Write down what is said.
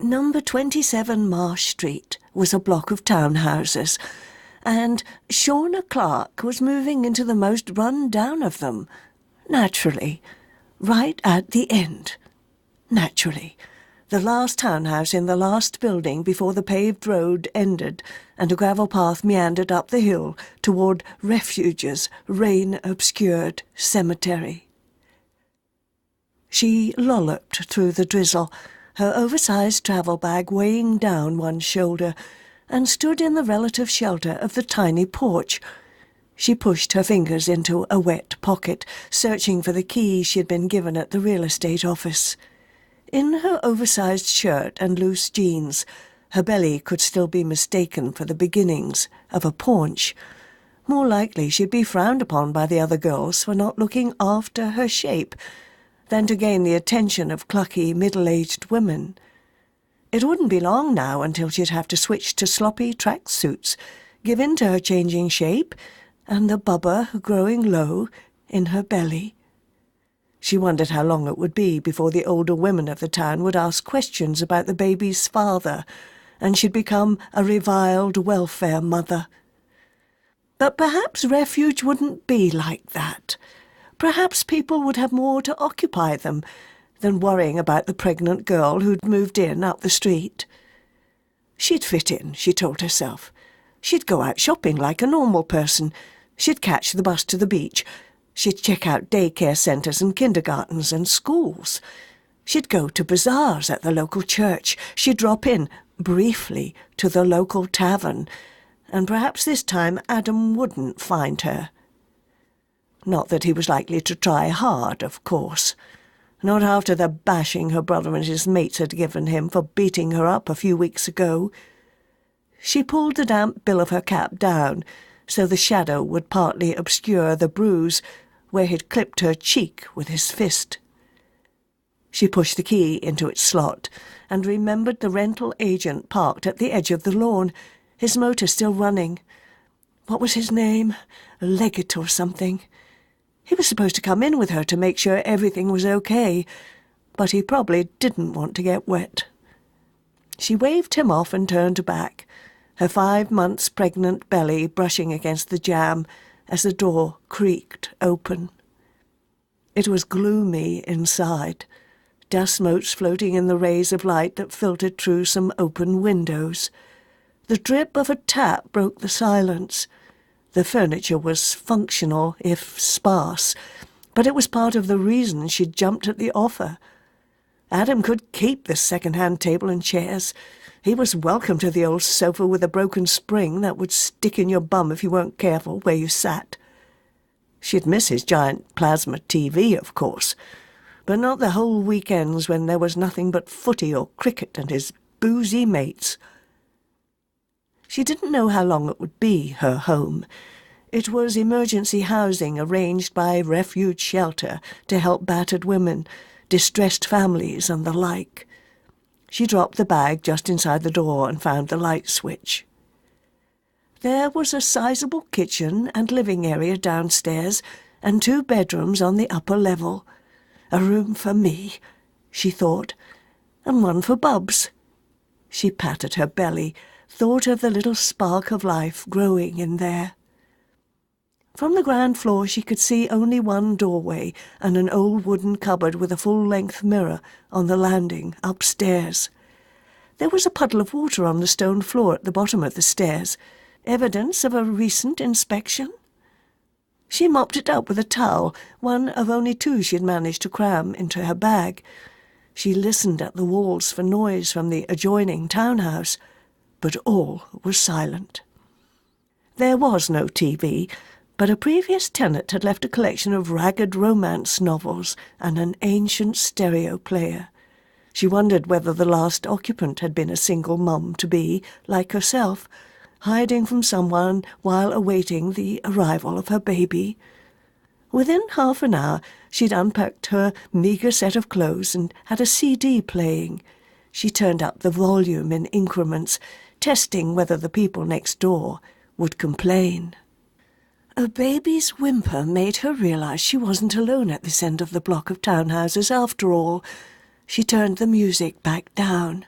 Number 27 Marsh Street was a block of townhouses, and Shauna Clarke was moving into the most run-down of them. Naturally. Right at the end. Naturally. The last townhouse in the last building before the paved road ended and a gravel path meandered up the hill toward Refuge's rain-obscured cemetery. She lolloped through the drizzle, her oversized travel bag weighing down one shoulder, and stood in the relative shelter of the tiny porch. She pushed her fingers into a wet pocket, searching for the key she had been given at the real estate office. In her oversized shirt and loose jeans, her belly could still be mistaken for the beginnings of a paunch. More likely she'd be frowned upon by the other girls for not looking after her shape than to gain the attention of clucky, middle-aged women. It wouldn't be long now until she'd have to switch to sloppy tracksuits, give in to her changing shape, and the bubba growing low in her belly. She wondered how long it would be before the older women of the town would ask questions about the baby's father, and she'd become a reviled welfare mother. But perhaps Refuge wouldn't be like that. Perhaps people would have more to occupy them than worrying about the pregnant girl who'd moved in up the street. She'd fit in, she told herself. She'd go out shopping like a normal person. She'd catch the bus to the beach. She'd check out daycare centres and kindergartens and schools. She'd go to bazaars at the local church. She'd drop in, briefly, to the local tavern. And perhaps this time Adam wouldn't find her. Not that he was likely to try hard, of course. Not after the bashing her brother and his mates had given him for beating her up a few weeks ago. She pulled the damp bill of her cap down, so the shadow would partly obscure the bruise where he'd clipped her cheek with his fist. She pushed the key into its slot and remembered the rental agent parked at the edge of the lawn, his motor still running. What was his name? Leggett or something. He was supposed to come in with her to make sure everything was okay, but he probably didn't want to get wet. She waved him off and turned back, her 5 months pregnant belly brushing against the jamb as the door creaked open. It was gloomy inside, dust motes floating in the rays of light that filtered through some open windows. The drip of a tap broke the silence. The furniture was functional, if sparse, but it was part of the reason she'd jumped at the offer. Adam could keep the second-hand table and chairs. He was welcome to the old sofa with a broken spring that would stick in your bum if you weren't careful where you sat. She'd miss his giant plasma TV, of course, but not the whole weekends when there was nothing but footy or cricket and his boozy mates. She didn't know how long it would be, her home. It was emergency housing arranged by Refuge Shelter to help battered women, distressed families and the like. She dropped the bag just inside the door and found the light switch. There was a sizable kitchen and living area downstairs and 2 bedrooms on the upper level. A room for me, she thought, and one for Bubs. She patted her belly, thought of the little spark of life growing in there. From the ground floor she could see only one doorway and an old wooden cupboard with a full-length mirror on the landing upstairs. There was a puddle of water on the stone floor at the bottom of the stairs, evidence of a recent inspection. She mopped it up with a towel, one of only 2 she had managed to cram into her bag. She listened at the walls for noise from the adjoining townhouse, but all was silent. There was no TV, but a previous tenant had left a collection of ragged romance novels and an ancient stereo player. She wondered whether the last occupant had been a single mum-to-be, like herself, hiding from someone while awaiting the arrival of her baby. Within half an hour she'd unpacked her meagre set of clothes and had a CD playing. She turned up the volume in increments, testing whether the people next door would complain. A baby's whimper made her realize she wasn't alone at this end of the block of townhouses after all. She turned the music back down.